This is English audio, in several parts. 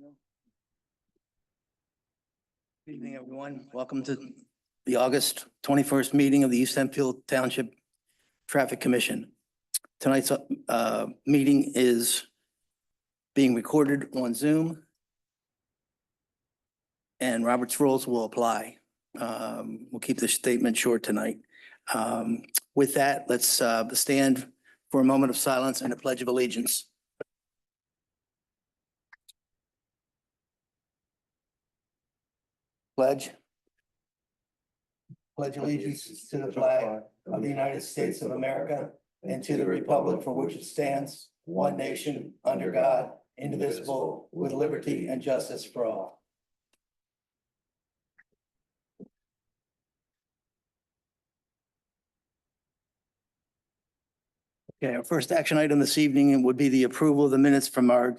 Good evening, everyone. Welcome to the August 21st meeting of the East Hempfield Township Traffic Commission. Tonight's meeting is being recorded on Zoom, and Robert's rules will apply. We'll keep this statement short tonight. With that, let's stand for a moment of silence and a pledge of allegiance. Pledge. Pledge allegiance to the flag of the United States of America and to the republic for which it stands, one nation, under God, indivisible, with liberty and justice for all. Okay, our first action item this evening would be the approval of the minutes from our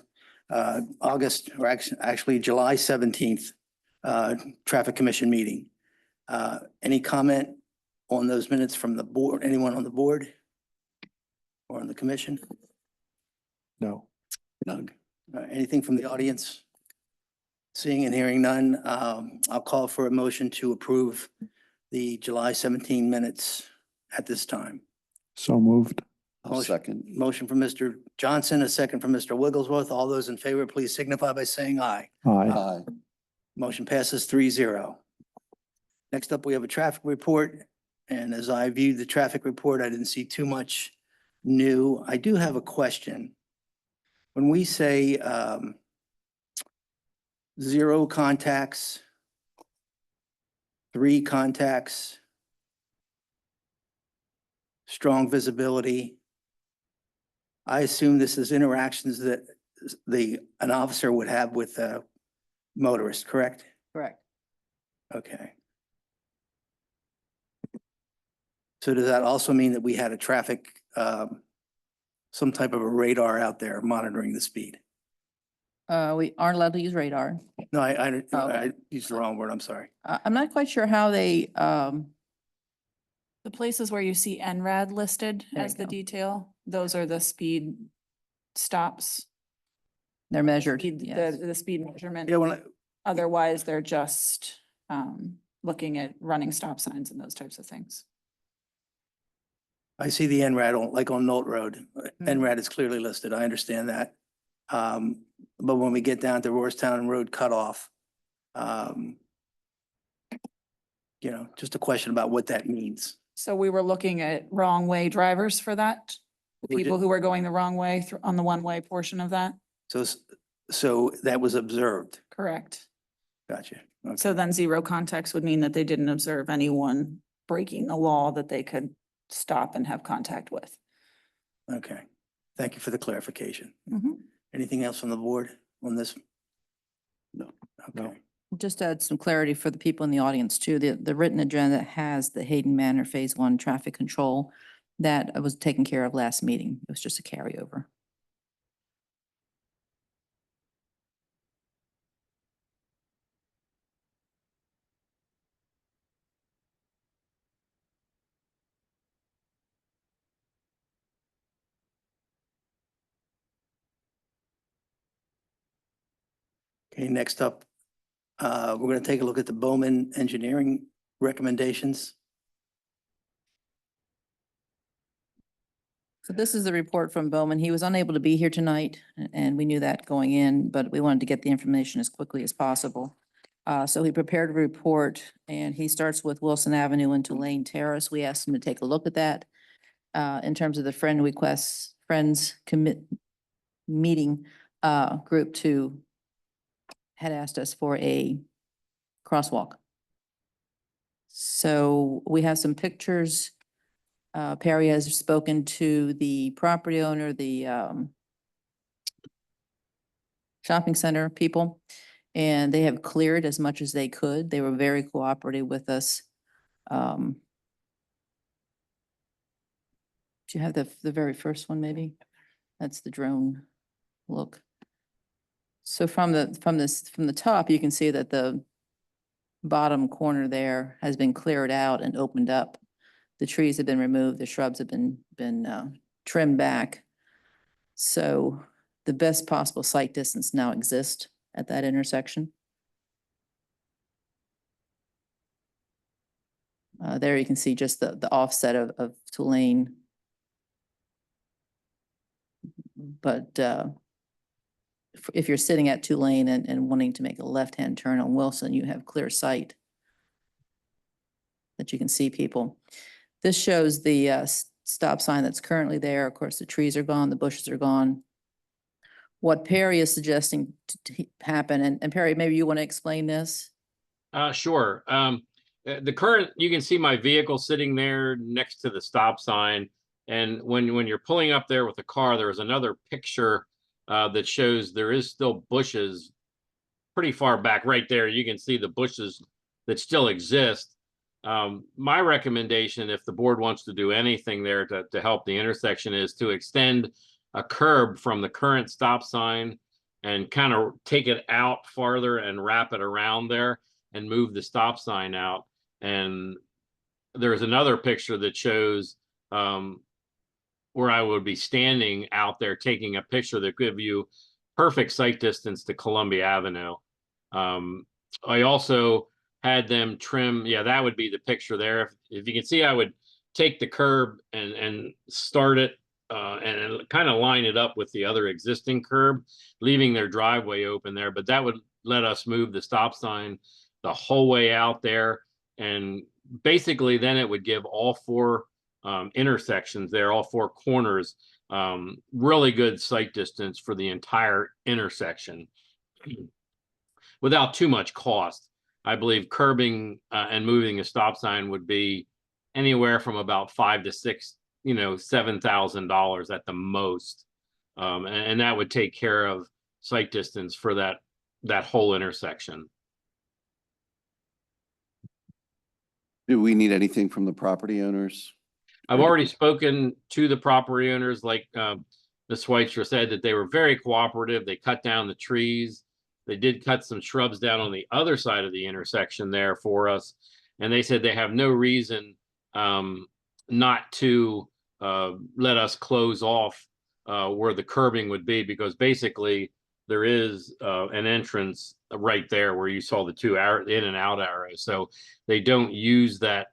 August, or actually July 17th Traffic Commission meeting. Any comment on those minutes from the board? Anyone on the board or on the commission? No. Doug, anything from the audience? Seeing and hearing none, I'll call for a motion to approve the July 17 minutes at this time. So moved. Motion- Second. Motion from Mr. Johnson, a second from Mr. Wigglesworth. All those in favor, please signify by saying aye. Aye. Motion passes 3-0. Next up, we have a traffic report. And as I viewed the traffic report, I didn't see too much new. I do have a question. When we say 0 contacts, 3 contacts, strong visibility, I assume this is interactions that an officer would have with a motorist, correct? Correct. Okay. So does that also mean that we had a traffic, some type of a radar out there monitoring the speed? We aren't allowed to use radar. No, I Okay. used the wrong word, I'm sorry. I'm not quite sure how they, The places where you see NRAD listed There as you the go. detail, those are the speed stops. they're measured. speed- Yes. The speed measurement. Yeah, when Otherwise, they're just looking at running stop signs and those types of things. I see the NRAD on, like on Nolt Road, Mm-hmm. NRAD is clearly listed, I understand that. But when we get down to Roarstown Road cutoff, just a question about what that means. So we were looking at wrong way drivers for that. The We're ju- people who were going the wrong way on the one-way portion of that. So that was observed. Correct. Gotcha. Okay. So then 0 contacts would mean that they didn't observe anyone breaking the law that they could stop and have contact with. Okay. Thank you for the clarification. Mhm. Anything else from the board on this? No. Okay. Just to add some clarity for the people in the audience too. The written agenda has the Hayden Manor Phase 1 traffic control that was taken care of last meeting. It was just a carryover. Okay, next up, we're going to take a look at the Bowman engineering recommendations. So this is the report from Bowman. He was unable to be here tonight and we knew that going in, but we wanted to get the information as quickly as possible. So he prepared a report and he starts with Wilson Avenue into Lane Terrace. We asked him to take a look at that. In terms of the friends commit meeting, group 2 had asked us for a crosswalk. So we have some pictures. Perry has spoken to the property owner, the shopping center people, and they have cleared as much as they could. They were very cooperative with us. Do you have the very first one, maybe? That's the drone look. So from the top, you can see that the bottom corner there has been cleared out and opened up. The trees have been removed, the shrubs have been trimmed back. So the best possible sight distance now exists at that intersection. There you can see just the offset of Tulane. But if you're sitting at Tulane and wanting to make a left-hand turn on Wilson, you have clear sight that you can see people. This shows the stop sign that's currently there. Of course, the trees are gone, the bushes are gone. What Perry is suggesting to happen, and Perry, maybe you want to explain this? Sure. The current, you can see my vehicle sitting there next to the stop sign. And when you're pulling up there with the car, there is another picture that shows there is still bushes pretty far back right there. You can see the bushes that still exist. My recommendation, if the board wants to do anything there to help the intersection, is to extend a curb from the current stop sign and kind of take it out farther and wrap it around there and move the stop sign out. And there's another picture that shows where I would be standing out there taking a picture that give you perfect sight distance to Columbia Avenue. I also had them trim, yeah, that would be the picture there. If you can see, I would take the curb and start it and kind of line it up with the other existing curb, leaving their driveway open there. But that would let us move the stop sign the whole way out there. And basically then it would give all four intersections there, all four corners, really good sight distance for the entire intersection without too much cost. I believe curbing and moving a stop sign would be anywhere from about $5,000 to $7,000 at the most. And that would take care of sight distance for that whole intersection. Do we need anything from the property owners? I've already spoken to the property owners, like Ms. Schweitzer said, that they were very cooperative. They cut down the trees. They did cut some shrubs down on the other side of the intersection there for us. And they said they have no reason not to let us close off where the curbing would be, because basically there is an entrance right there where you saw the two in and out arrows. So they don't use that,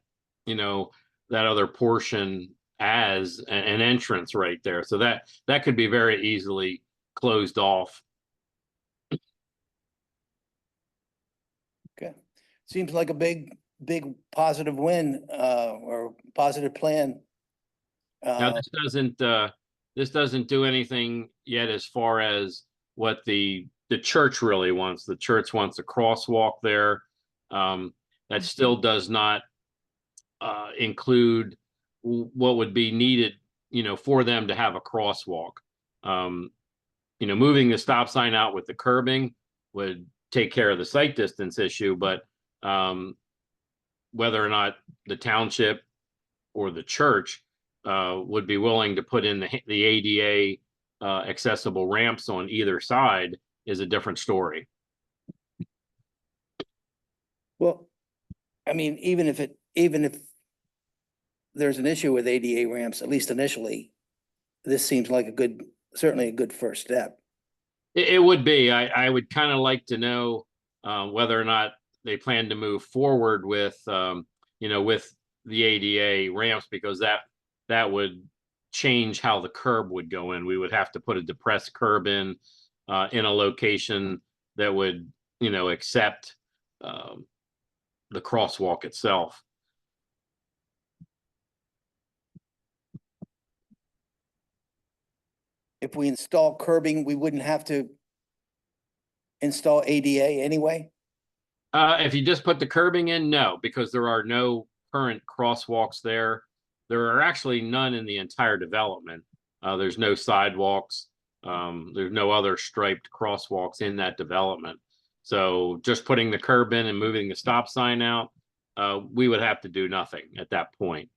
that other portion as an entrance right there. So that could be very easily closed off. Okay. Seems like a big positive win or positive plan. Now this doesn't do anything yet as far as what the church really wants. The church wants a crosswalk there. That still does not include what would be needed, for them to have a crosswalk. Moving the stop sign out with the curbing would take care of the sight distance issue, but whether or not the township or the church would be willing to put in the ADA accessible ramps on either side is a different story. Well, I mean, even if there's an issue with ADA ramps, at least initially, this seems like certainly a good first step. It would be. I would kind of like to know whether or not they plan to move forward with, with the ADA ramps, because that would change how the curb would go in. We would have to put a depressed curb in a location that would, accept the crosswalk itself. If we install curbing, we wouldn't have to install ADA anyway? If you just put the curbing in, no, because there are no current crosswalks there. There are actually none in the entire development. There's no sidewalks. There's no other striped crosswalks in that development. So just putting the curb in and moving the stop sign out, we would have to do nothing at that point.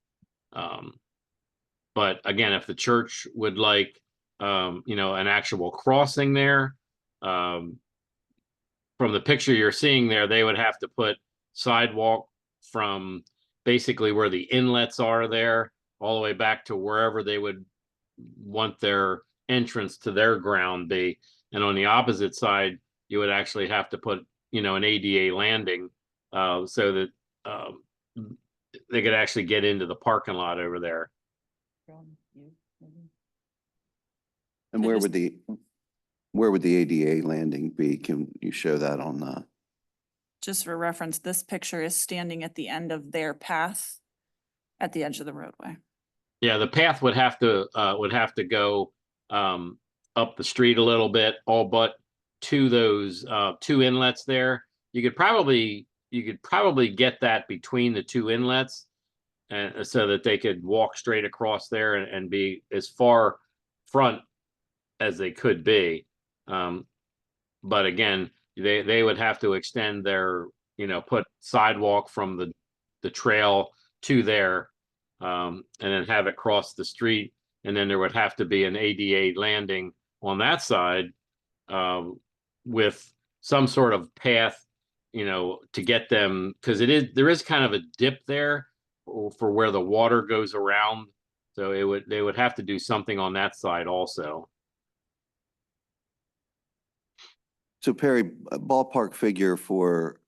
But again, if the church would like, an actual crossing there, from the picture you're seeing there, they would have to put sidewalk from basically where the inlets are there all the way back to wherever they would want their entrance to their ground be. And on the opposite side, you would actually have to put, an ADA landing, so that, they could actually get into the parking lot over there. And So where just- would the ADA landing be? Can you show that on the? Just for reference, this picture is standing at the end of their path at the edge of the roadway. Yeah, the path would have to go, up the street a little bit, all but to those, two inlets there. You could probably get that between the two inlets, and so that they could walk straight across there and be as far front as they could be. But again, they would have to extend their, put sidewalk from the trail to there, and then have it cross the street. And then there would have to be an ADA landing on that side, with some sort of path, to get them, because there is kind of a dip there for where the water goes around. So they would have to do something on that side also. So Perry, a ballpark figure for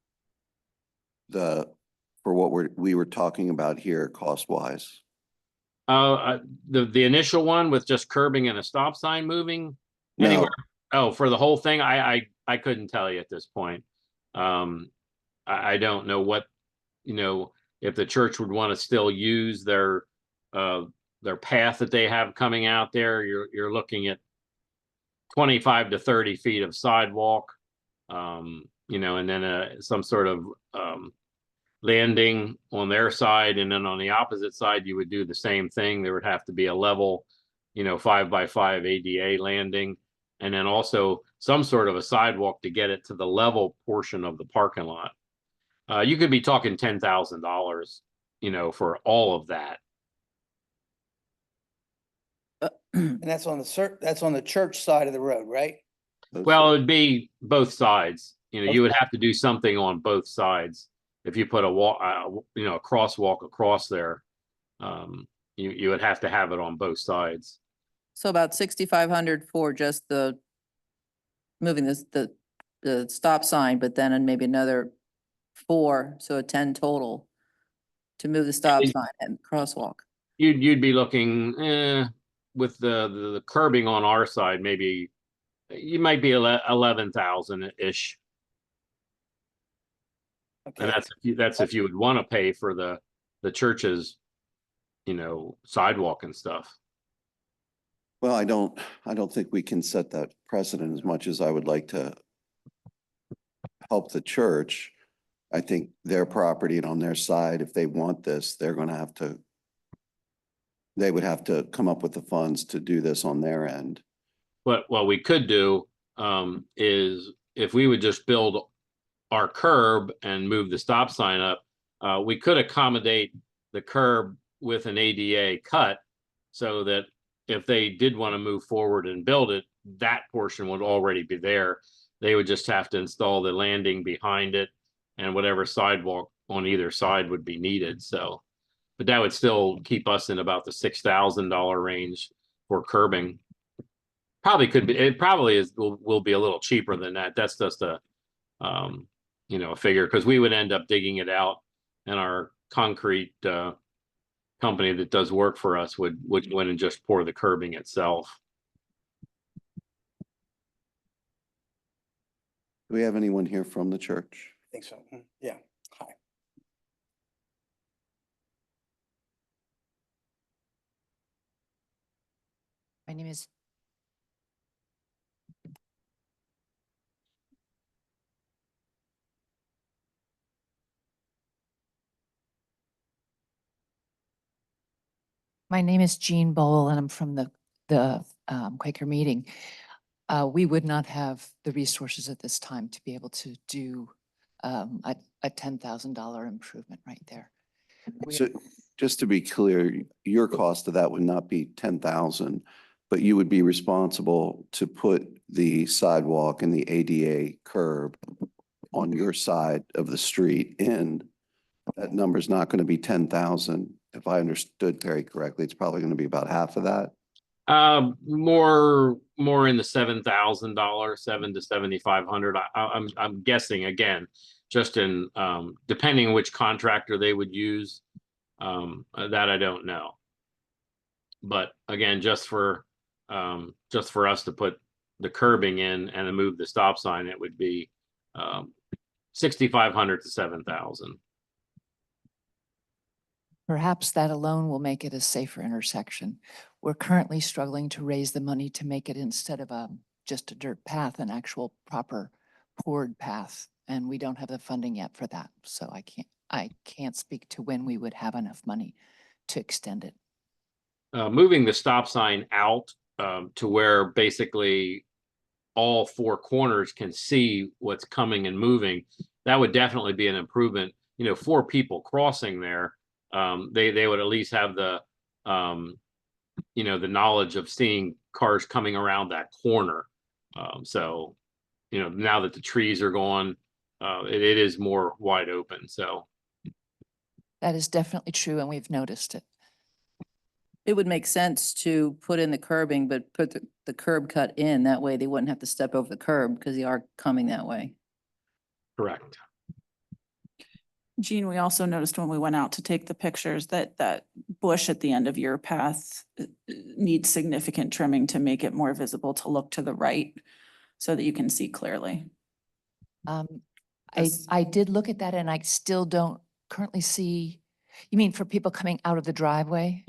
what we were talking about here, cost wise? The initial one with just curbing and a stop sign moving No. anywhere. Oh, for the whole thing, I couldn't tell you at this point. I don't know what, if the church would want to still use their path that they have coming out there. You're looking at 25 to 30 feet of sidewalk, and then some sort of landing on their side, and then on the opposite side you would do the same thing. There would have to be a level, 5x5 ADA landing, and then also some sort of a sidewalk to get it to the level portion of the parking lot. You could be talking $10,000, for all of that. And that's on the church side of the road, right? Well, it would be both sides. You would have to do something on both sides. If you put a crosswalk across there, you would have to have it on both sides. So about 6,500 for just moving the stop sign, but then maybe another 4, so a 10 total to move the stop sign and crosswalk. You'd be looking, with the curbing on our side, maybe you might be 11,000-ish. Okay. And that's if you would want to pay for the church's, sidewalk and stuff. Well, I don't think we can set that precedent as much as I would like to help the church. I think their property and on their side, if they want this, they would have to come up with the funds to do this on their end. What we could do, is if we would just build our curb and move the stop sign up, we could accommodate the curb with an ADA cut, so that if they did want to move forward and build it, that portion would already be there. They would just have to install the landing behind it, and whatever sidewalk on either side would be needed. So, but that would still keep us in about the $6,000 range for curbing. Probably could be, it probably will be a little cheaper than that. That's just a figure, because we would end up digging it out, and our concrete company that does work for us would go in and just pour the curbing itself. Do we have anyone here from the church? I think so. Yeah. Hi. My name is Jean Bowl, and I'm from the Quaker meeting. We would not have the resources at this time to be able to do a $10,000 improvement right there. So just to be clear, your cost of that would not be 10,000, but you would be responsible to put the sidewalk and the ADA curb on your side of the street in. That number's not going to be 10,000. If I understood Perry correctly, it's probably going to be about half of that. More more in the $7,000, $7 to $7,500. I'm guessing again, just in depending on which contractor they would use. That I don't know. But again, just for us to put the curbing in and to move the stop sign, it would be 6,500 to 7,000. Perhaps that alone will make it a safer intersection. We're currently struggling to raise the money to make it, instead of just a dirt path, an actual proper poured path. And we don't have the funding yet for that. So I can't speak to when we would have enough money to extend it. Moving the stop sign out to where basically all four corners can see what's coming and moving, that would definitely be an improvement. You know, for people crossing there, they would at least have the you know, the knowledge of seeing cars coming around that corner. So, you know, now that the trees are gone, it is more wide open. So That is definitely true, and we've noticed it. It would make sense to put in the curbing, but put the curb cut in. That way they wouldn't have to step over the curb because they are coming that way. correct. Jean, we also noticed when we went out to take the pictures that that bush at the end of your path needs significant trimming to make it more visible, to look to the right so that you can see clearly. Yes. I did look at that, and I still don't currently see, you mean for people coming out of the driveway?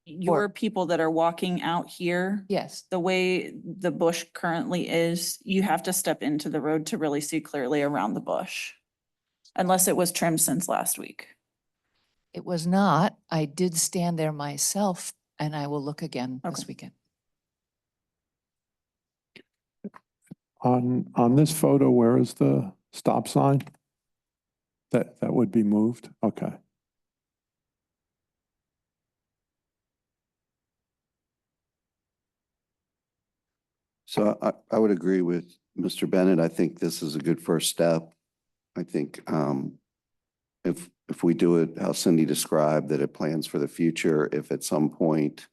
Your people that are walking out here, Yes. the way the bush currently is, you have to step into the road to really see clearly around the bush. Unless it was trimmed since last week. It was not. I did stand there myself, and I will look again this Okay. weekend. On this photo, where is the stop sign? That would be moved? Okay. So I would agree with Mr. Bennett. I think this is a good first step. I think if we do it how Cindy described, that it plans for the future, if at some point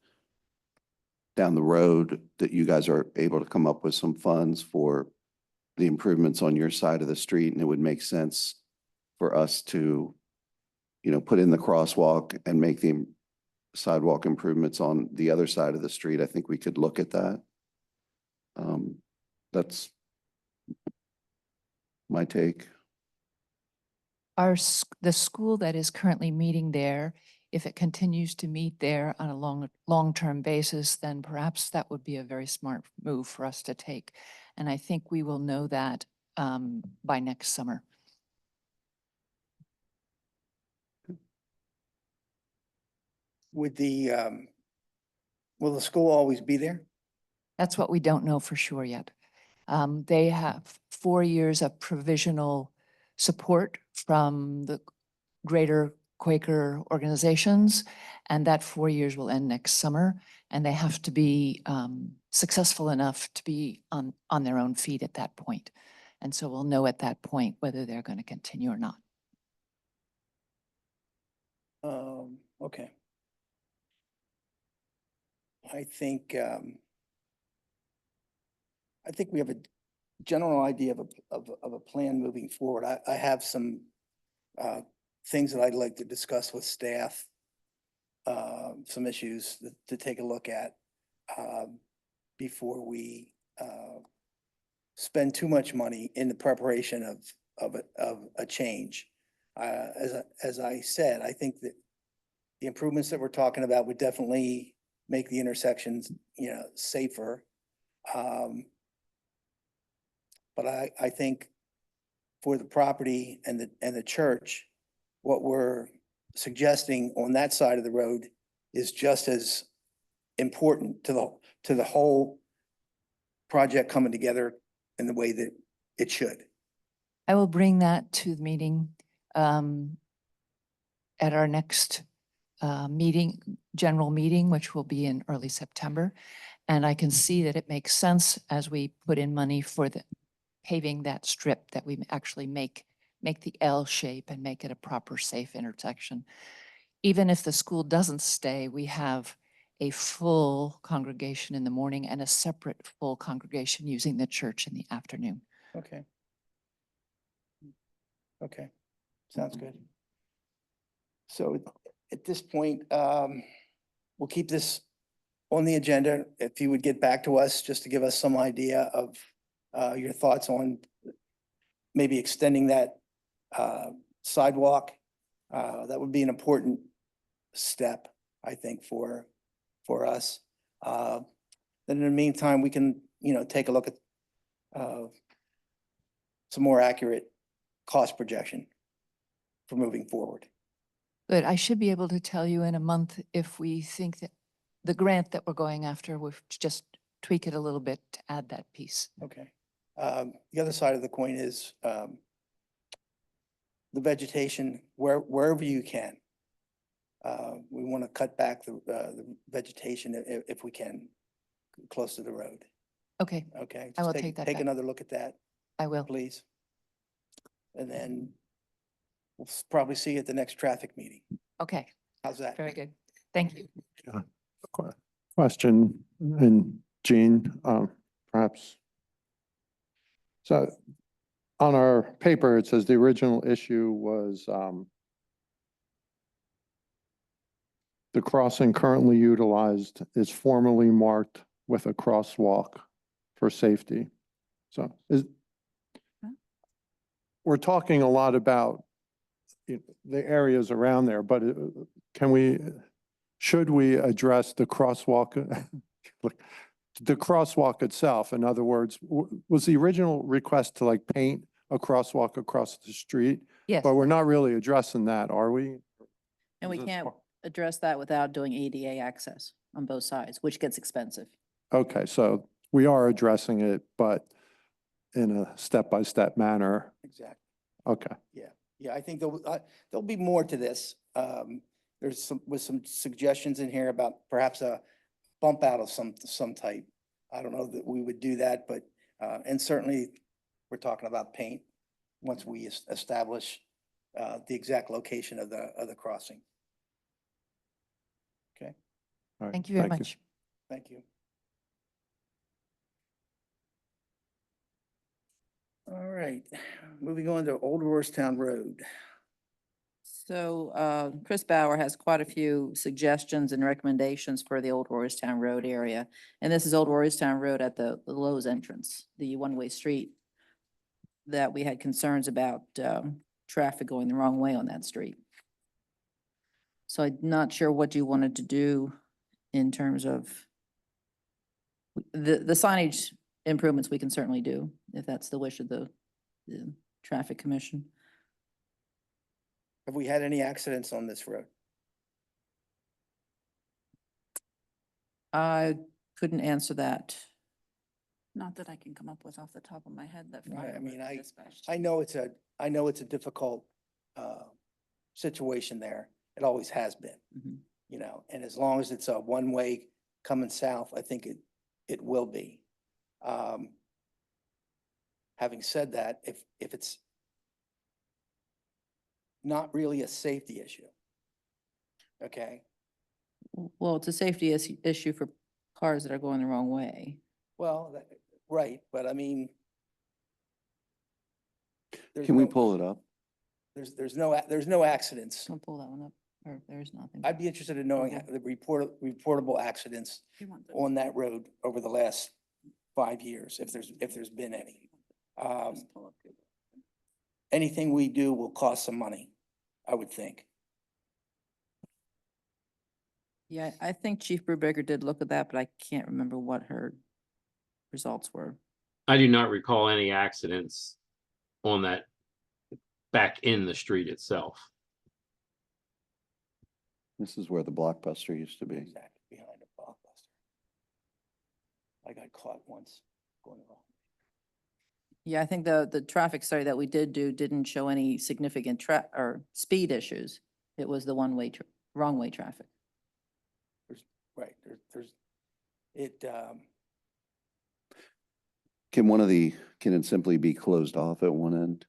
down the road that you guys are able to come up with some funds for the improvements on your side of the street, and it would make sense for us to, you know, put in the crosswalk and make the sidewalk improvements on the other side of the street, I think we could look at that. That's my take. The school that is currently meeting there, if it continues to meet there on a long-term basis, then perhaps that would be a very smart move for us to take. And I think we will know that by next summer. Would will the school always be there? That's what we don't know for sure yet. They have 4 years of provisional support from the greater Quaker organizations, and that 4 years will end next summer. And they have to be successful enough to be on their own feet at that point. And so we'll know at that point whether they're going to continue or not. Okay. I think we have a general idea of a plan moving forward. I have some things that I'd like to discuss with staff, some issues to take a look at before we spend too much money in the preparation of a change. As I said, I think that the improvements that we're talking about would definitely make the intersections, you know, safer. But I think for the property and the church, what we're suggesting on that side of the road is just as important to the whole project coming together in the way that it should. I will bring that to the meeting at our next general meeting, which will be in early September. And I can see that it makes sense as we put in money for the paving that strip, that we actually make the L shape and make it a proper safe intersection. Even if the school doesn't stay, we have a full congregation in the morning and a separate full congregation using the church in the afternoon. Okay. Okay, sounds good. So at this point, we'll keep this on the agenda. If you would get back to us, just to give us some idea of your thoughts on maybe extending that sidewalk. That would be an important step, I think, for us. Then in the meantime, we can, take a look at some more accurate cost projection for moving forward. But I should be able to tell you in a month if we think that the grant that we're going after, we'll just tweak it a little bit to add that piece. Okay. The other side of the coin is the vegetation, wherever you can. We want to cut back the vegetation if we can, close to the road. Okay, Okay? I will Just take that Take back. another look at that, I will. please. And then we'll probably see you at the next traffic meeting. Okay, How's that? very good. Thank you. Question, and Jean, perhaps. So on our paper, it says the original issue was the crossing currently utilized is formally marked with a crosswalk for safety. So we're talking a lot about the areas around there, but should we address the crosswalk? The crosswalk itself, in other words, was the original request to paint a crosswalk across the street? Yes, But we're not really addressing that, are we? And we Is this can't par- address that without doing ADA access on both sides, which gets expensive. Okay, so we are addressing it, but in a step-by-step manner. Exactly. Okay, Yeah, I think there'll be more to this. There's some suggestions in here about perhaps a bump out of some type. I don't know that we would do that, but, and certainly we're talking about paint once we establish the exact location of the crossing. Okay, all right, thank you very much. thank you. All right, moving on to Old Roarstown Road. So Chris Bauer has quite a few suggestions and recommendations for the Old Roarstown Road area. And this is Old Roarstown Road at the Lowe's entrance, the one-way street that we had concerns about traffic going the wrong way on that street. So I'm not sure what you wanted to do in terms of the signage improvements we can certainly do, if that's the wish of the Traffic Commission. Have we had any accidents on this road? I couldn't answer that. Not that I can come up with off the top of my head that. Right, I fire mean, was dispatched. I know it's a difficult situation there. It always has been, Mhm. and as long as it's a one-way coming south, I think it will be. Having said that, if it's not really a safety issue, okay? Well, it's a safety issue for cars that are going the wrong way. Well, right, but I mean. there's Can we no- pull it up? There's no accidents. Don't pull that one up, or there's nothing. I'd be interested in knowing Okay. the reportable accidents You want the- on that road over the last 5 years, if there's been any. Just pull up Google. Anything we do will cost some money, I would think. Yeah, I think Chief Brubaker did look at that, but I can't remember what her results were. I do not recall any accidents on that back in the street itself. This is where the Blockbuster used to be. Exactly, behind a Blockbuster. I got caught once going wrong. Yeah, I think the traffic study that we did do didn't show any significant speed issues. It was the wrong way traffic. Right, there's, it, Can it simply be closed off at one end?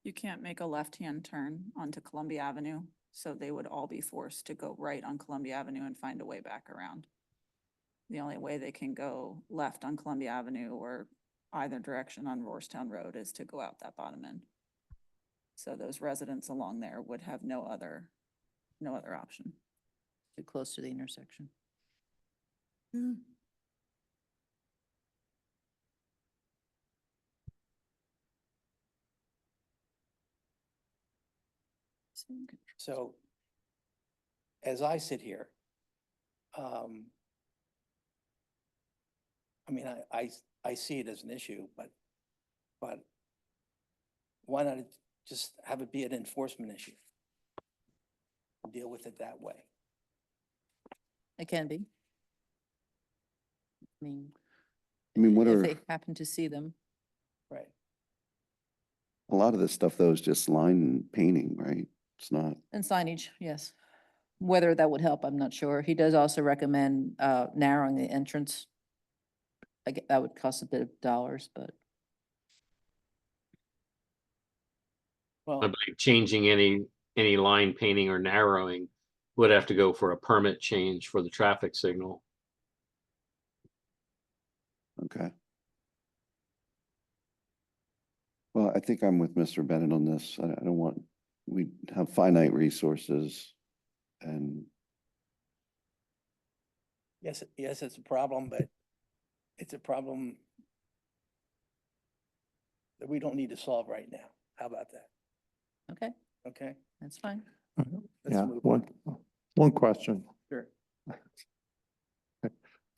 You can't make a left-hand turn onto Columbia Avenue So they would all be forced to go right on Columbia Avenue and find a way back around. The only way they can go left on Columbia Avenue or either direction on Roarstown Road is to go out that bottom end. So those residents along there would have no other option. Too close to the intersection. So as I sit here, I mean, I see it as an issue, but why not just have it be an enforcement issue? Deal with it that way. It can be. I I mean, what if are, they happen to see them. Right. a lot of this stuff though is just line painting, right? It's not, And signage, yes. Whether that would help, I'm not sure. He does also recommend narrowing the entrance. That would cost a bit of dollars, but Well, Like changing any line painting or narrowing would have to go for a permit change for the traffic signal. okay. Well, I think I'm with Mr. Bennett on this. I don't want, we have finite resources and yes, it's a problem, but it's a problem that we don't need to solve right now. How about that? okay, Okay, that's fine. let's Yeah, move on. one question. Sure.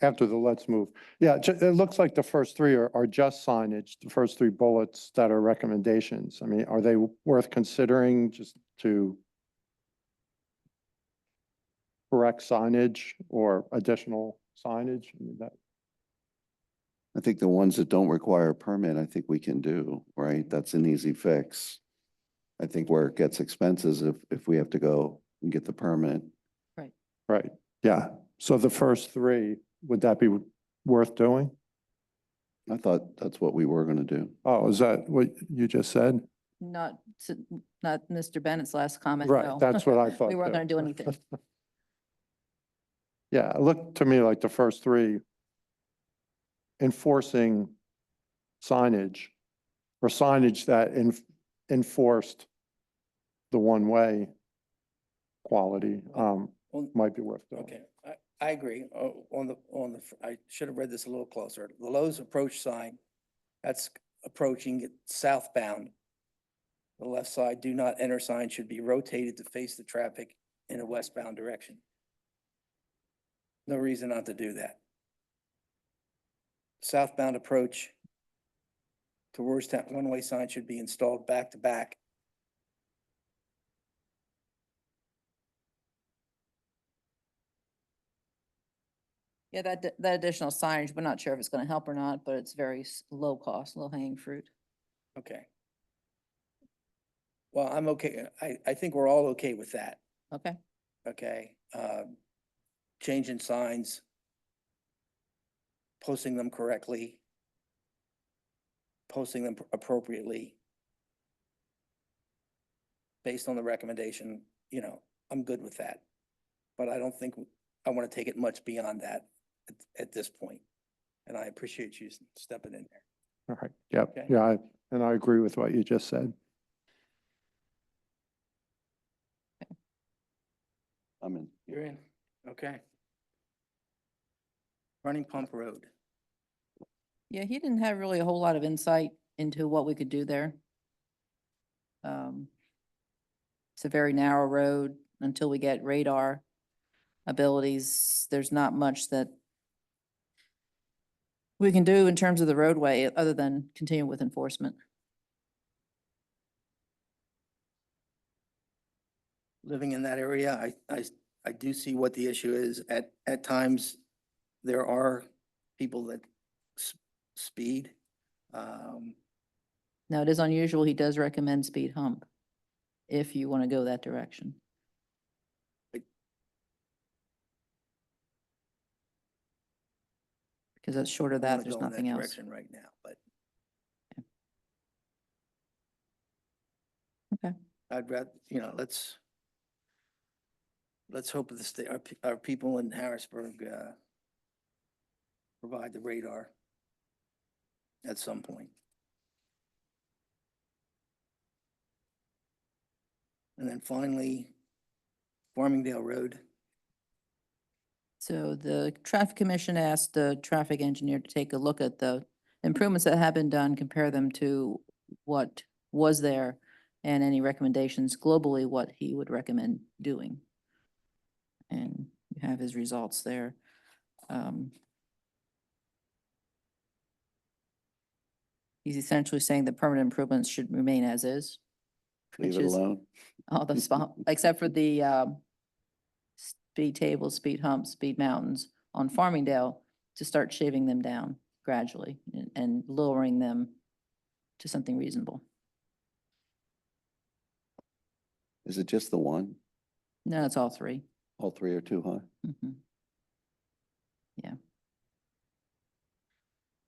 After the let's move. Yeah, it looks like the first three are just signage, the first three bullets that are recommendations. I mean, are they worth considering just to correct signage or additional signage? I mean, that, I think the ones that don't require a permit, I think we can do, right? That's an easy fix. I think where it gets expenses if we have to go and get the permit. right, yeah. So the first three, would that be worth doing? I thought that's what we were gonna do. Oh, is that what you just said? Not Mr. Bennett's last comment. Right, no. that's what I thought. We weren't too. going to do anything. Yeah, it looked to me like the first three enforcing signage or signage that enforced the one-way quality, Well, might be worth doing. Okay, I agree. I should have read this a little closer. The Lowe's approach sign, that's approaching it southbound. The left side do not enter sign should be rotated to face the traffic in a westbound direction. No reason not to do that. Southbound approach towards that one-way sign should be installed back to back. Yeah, that additional signage, we're not sure if it's going to help or not, but it's very low cost, low hanging fruit. Okay. Well, I'm okay. I think we're all okay with that. Okay, Okay, changing signs, posting them correctly, posting them appropriately. Based on the recommendation, I'm good with that. But I don't think I want to take it much beyond that at this point. And I appreciate you stepping in there. All right, yep, Okay. yeah, and I agree with what you just said. I'm in. You're in, okay. Running Pump Road. yeah, he didn't have really a whole lot of insight into what we could do there. It's a very narrow road. Until we get radar abilities, there's not much that we can do in terms of the roadway other than continue with enforcement. Living in that area, I do see what the issue is. At times, there are people that speed. Now, it is unusual. He does recommend speed hump if you want to go that direction. Because that's short of I wanna that, there's go in nothing else. direction right now, but. Okay. I'd rather, let's let's hope that our people in Harrisburg, provide the radar at some point. And then finally, Farmingdale Road. So the traffic commission asked the traffic engineer to take a look at the improvements that have been done, compare them to what was there, and any recommendations globally, what he would recommend doing. And you have his results there. He's essentially saying the permanent improvements should remain as is. Leave which it is alone. All the spot, except for the speed tables, speed humps, speed mountains on Farmingdale, to start shaving them down gradually and lowering them to something reasonable. Is it just the one? No, it's all three. All three are too high? Mhm.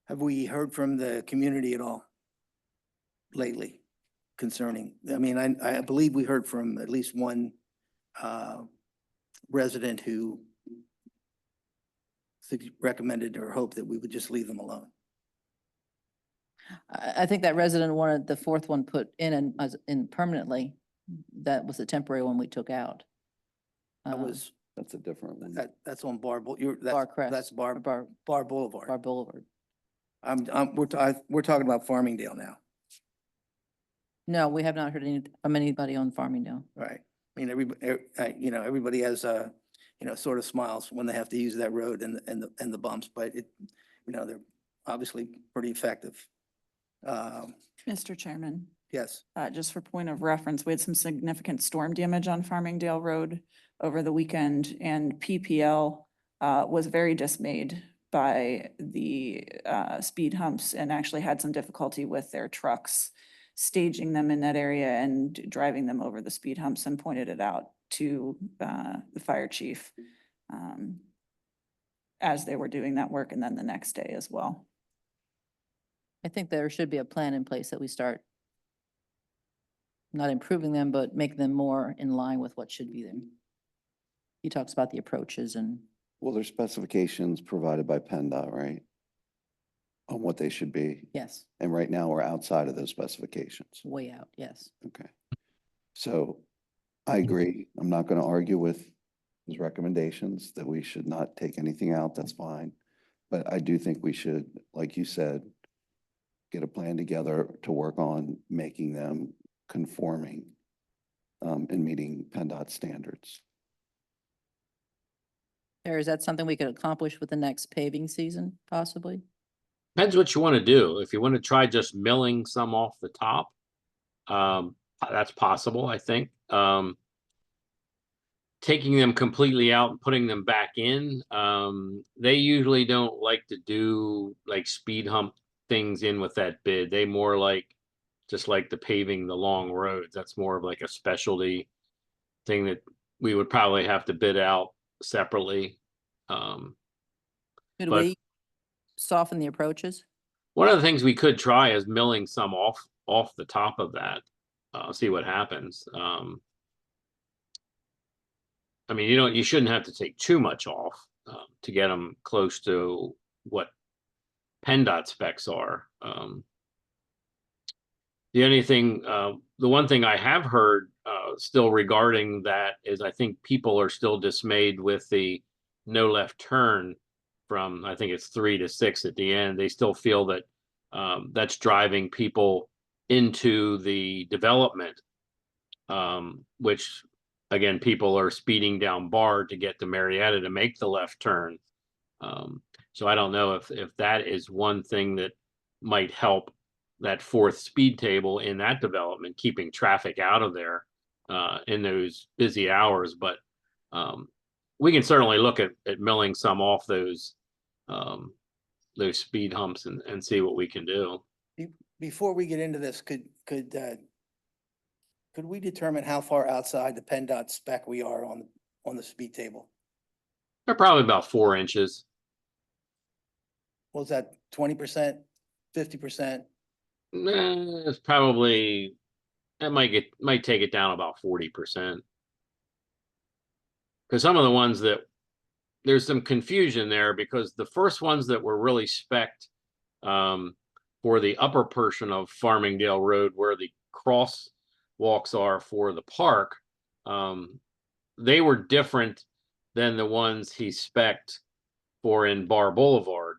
Have we heard from the community at all lately concerning, I mean, I believe we heard from at least one resident who recommended or hoped that we would just leave them alone. I think that resident wanted the fourth one put in and as in permanently. That was the temporary one we took out. That was, That's a different one. that's on Bar, Bar Crest. that's Bar Bar Boulevard. Boulevard. We're talking about Farmingdale now, No, we have not heard any from anybody on Farmingdale. right? I mean, everybody has, sort of smiles when they have to use that road and the bumps, but they're obviously pretty effective. Mr. Chairman, Yes, just for point of reference, we had some significant storm damage on Farmingdale Road over the weekend, and PPL was very dismayed by the speed humps and actually had some difficulty with their trucks staging them in that area and driving them over the speed humps, and pointed it out to the fire chief as they were doing that work, and then the next day as well. I think there should be a plan in place that we start not improving them, but make them more in line with what should be there. He talks about the approaches and Well, there's specifications provided by PennDOT, right? On what they should be. yes, And right now we're outside of those specifications. way out, yes. Okay. So I agree. I'm not going to argue with his recommendations that we should not take anything out. That's fine. But I do think we should, like you said, get a plan together to work on making them conforming and meeting PennDOT standards. Or is that something we could accomplish with the next paving season, possibly? Depends what you want to do. If you want to try just milling some off the top, that's possible, I think. Taking them completely out and putting them back in, they usually don't like to do like speed hump things in with that bid. They more like just like the paving the long roads. That's more of like a specialty thing that we would probably have to bid out separately. Could But- we soften the approaches? One of the things we could try is milling some off the top of that. See what happens. I mean, you shouldn't have to take too much off to get them close to what PennDOT specs are. The only thing, the one thing I have heard still regarding that is I think people are still dismayed with the no left turn from, I think it's 3 to 6 at the end. They still feel that that's driving people into the development, which again, people are speeding down Bard to get to Marietta to make the left turn. So I don't know if that is one thing that might help that fourth speed table in that development, keeping traffic out of there in those busy hours. But we can certainly look at milling some off those speed humps and see what we can do. before we get into this, could we determine how far outside the PennDOT spec we are on the speed table? They're probably about 4 inches. Was that 20%, 50%? It's probably, it might take it down about 40%. because some of the ones that, there's some confusion there because the first ones that were really spec'd for the upper portion of Farmingdale Road where the crosswalks are for the park, they were different than the ones he spec'd for in Bar Boulevard.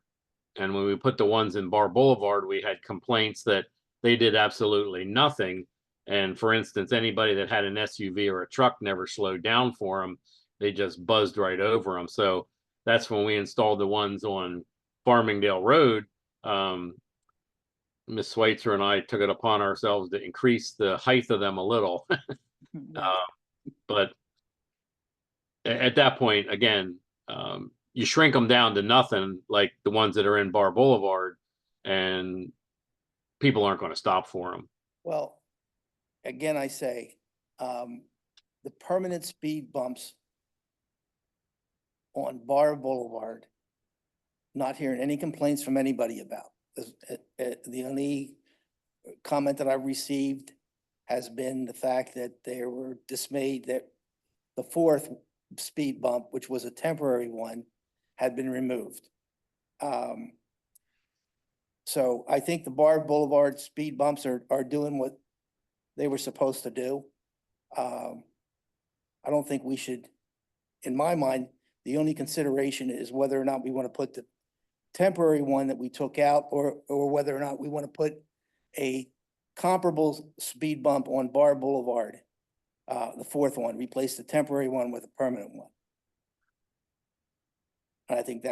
And when we put the ones in Bar Boulevard, we had complaints that they did absolutely nothing. And for instance, anybody that had an SUV or a truck never slowed down for them. They just buzzed right over them. So that's when we installed the ones on Farmingdale Road. Ms. Schweitzer and I took it upon ourselves to increase the height of them a little. Right. But at that point, again, you shrink them down to nothing, like the ones that are in Bar Boulevard, and people aren't going to stop for them. Well, again, I say, the permanent speed bumps on Bar Boulevard, not hearing any complaints from anybody about. The only comment that I've received has been the fact that they were dismayed that the fourth speed bump, which was a temporary one, had been removed. So I think the Bar Boulevard speed bumps are doing what they were supposed to do. I don't think we should, in my mind, the only consideration is whether or not we want to put the temporary one that we took out, or whether or not we want to put a comparable speed bump on Bar Boulevard. The fourth one, replace the temporary one with a permanent one. And I think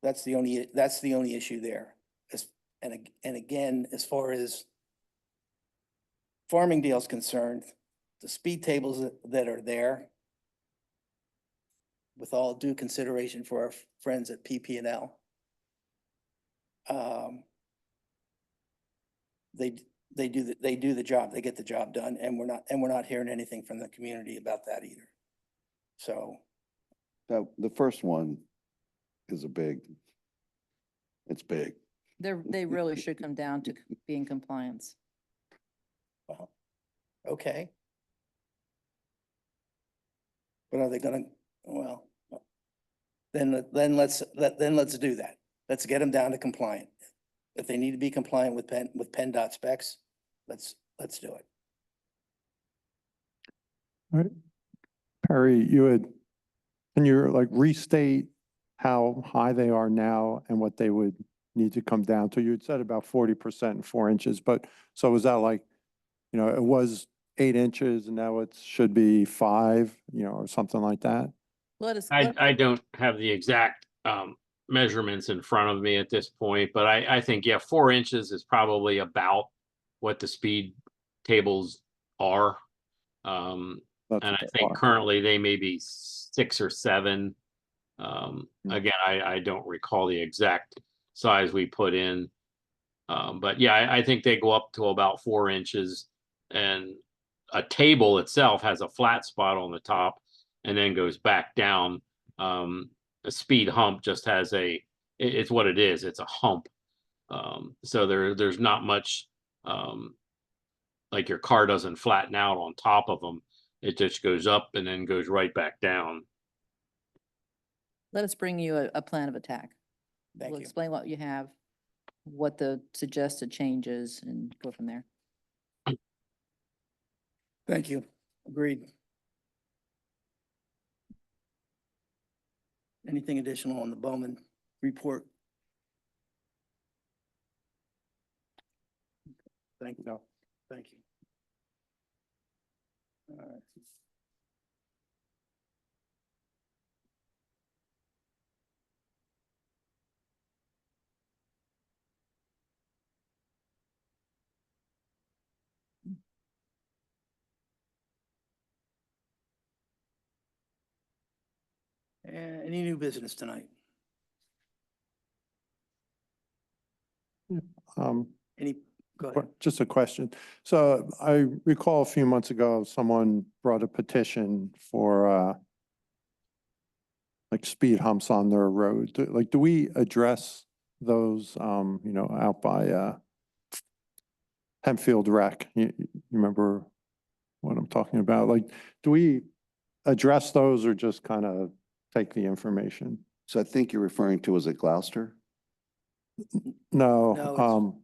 that's the only issue there. And again, as far as Farmingdale's concerned, the speed tables that are there, with all due consideration for our friends at PP&L, they do the job, they get the job done, and we're not hearing anything from the community about that either. So, The first one is it's big. They really should come down to be in compliance. well, okay. But are they gonna, well, then let's do that. Let's get them down to compliant. If they need to be compliant with PennDOT specs, let's do it. All right. Perry, can you like restate how high they are now and what they would need to come down to? You had said about 40% and 4 inches, but so is that like, it was 8 inches and now it should be 5, or something like that? I don't have the exact measurements in front of me at this point, but I think, yeah, 4 inches is probably about what the speed tables are. That's And what I they think are. currently they may be 6 or 7. Again, I don't recall the exact size we put in. But yeah, I think they go up to about 4 inches, and a table itself has a flat spot on the top and then goes back down. A speed hump just has it's what it is. It's a hump. So there's not much, like your car doesn't flatten out on top of them. It just goes up and then goes right back down. Let us bring you a plan of attack. Thank We'll you. explain what you have, what the suggested changes, and go from there. Thank you. Agreed. Anything additional on the Bowman report? Thank you. No. Thank you. All right. Any new business tonight? Any, go ahead. Just a question. So I recall a few months ago, someone brought a petition for like speed humps on their road. Do we address those, out by Hempfield Rec? You remember what I'm talking about. Like, do we address those or just kind of take the information? So I think you're referring to, was it Gloucester? No, No,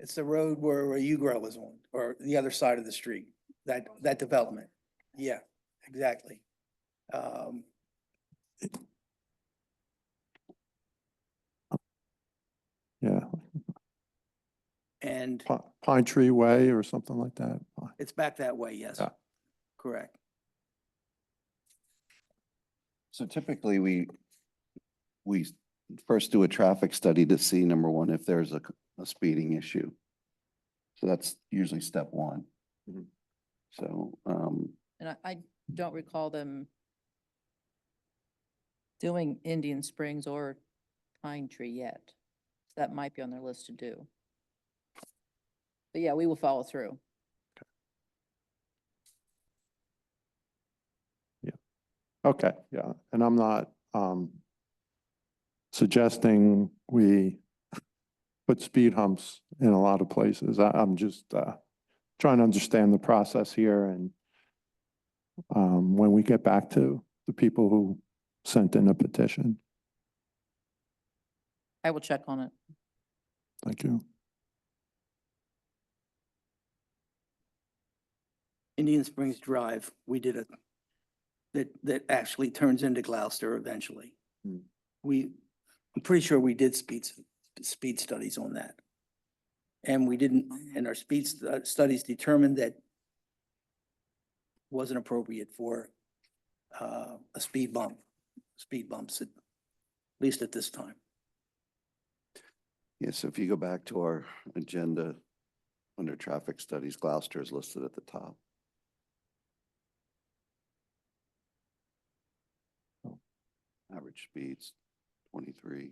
it's the road where you grow is on, or the other side of the street, that development. Yeah, exactly. yeah, And Pine Tree Way or something like that. it's back that way, yes. Yeah. Correct. So typically, we first do a traffic study to see, number one, if there's a speeding issue. So that's usually step one. Mhm. So, And I don't recall them doing Indian Springs or Pine Tree yet. That might be on their list to do. But yeah, we will follow through. Okay, yeah, and I'm not suggesting we put speed humps in a lot of places. I'm just trying to understand the process here, and when we get back to the people who sent in a petition. I will check on it. Thank you. Indian Springs Drive, we did that actually turns into Gloucester eventually. Hmm. I'm pretty sure we did speed studies on that. And we didn't, and our studies determined that wasn't appropriate for a speed bumps, at least at this time. yes, if you go back to our agenda under traffic studies, Gloucester is listed at the top. Average speeds, 23.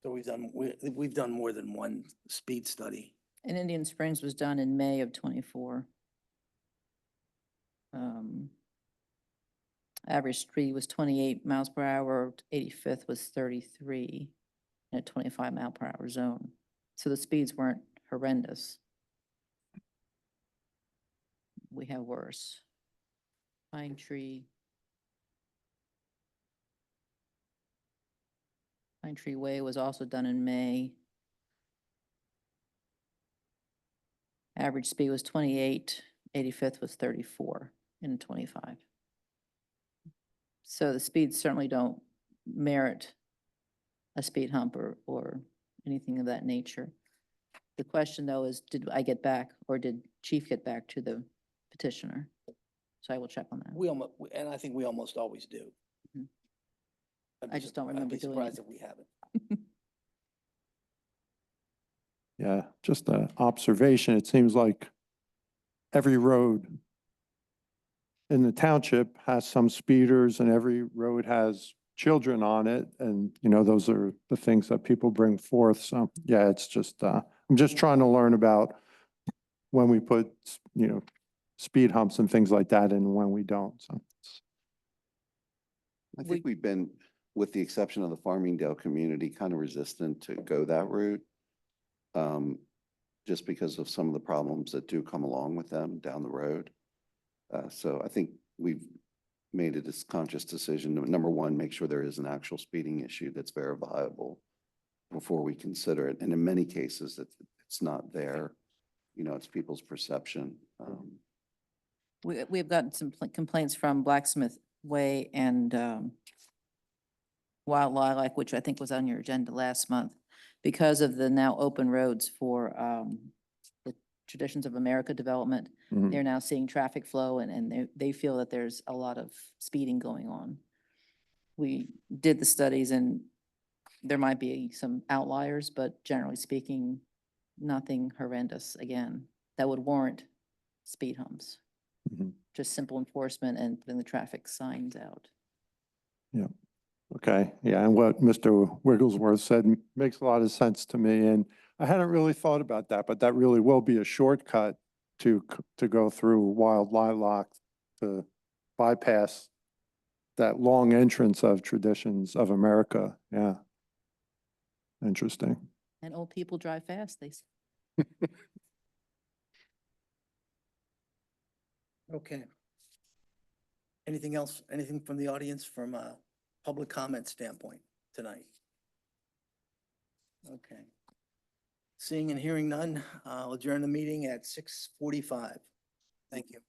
So we've done more than one speed study. And Indian Springs was done in May of '24. Average speed was 28 miles per hour, 85th was 33 in a 25-mile-per-hour zone. So the speeds weren't horrendous. We have worse. Pine Tree. Pine Tree Way was also done in May. Average speed was 28, 85th was 34 in a 25. So the speeds certainly don't merit a speed hump or anything of that nature. The question though is, did I get back or did Chief get back to the petitioner? So I will check on that. And I think we almost always do. Mhm. I'd be I just don't surp- I'd remember be doing surprised it. if we haven't. Yeah, just an observation. It seems like every road in the township has some speeders and every road has children on it. And, you know, those are the things that people bring forth. So, yeah, it's just, I'm just trying to learn about when we put, you know, speed humps and things like that and when we don't. So, I think we've been, with the exception of the Farmingdale community, kind of resistant to go that route. Just because of some of the problems that do come along with them down the road. So I think we've made a conscious decision to, number one, make sure there is an actual speeding issue that's verifiable before we consider it. And in many cases, it's not there. You know, it's people's perception. We've gotten some complaints from Blacksmith Way and Wild Lilac, which I think was on your agenda last month, because of the now open roads for the Traditions of America development. mhm. They're now seeing traffic flow and they feel that there's a lot of speeding going on. We did the studies and there might be some outliers, but generally speaking, nothing horrendous, again, that would warrant speed humps. Mhm. Just simple enforcement and putting the traffic signs out. Yeah. Okay. Yeah. And what Mr. Wigglesworth said makes a lot of sense to me. And I hadn't really thought about that, but that really will be a shortcut to go through Wild Lilac to bypass that long entrance of Traditions of America. Yeah. Interesting. And old people drive fast, they say. Okay. Anything else, anything from the audience from a public comment standpoint tonight? Okay. Seeing and hearing none, I'll adjourn the meeting at 6:45. Thank you.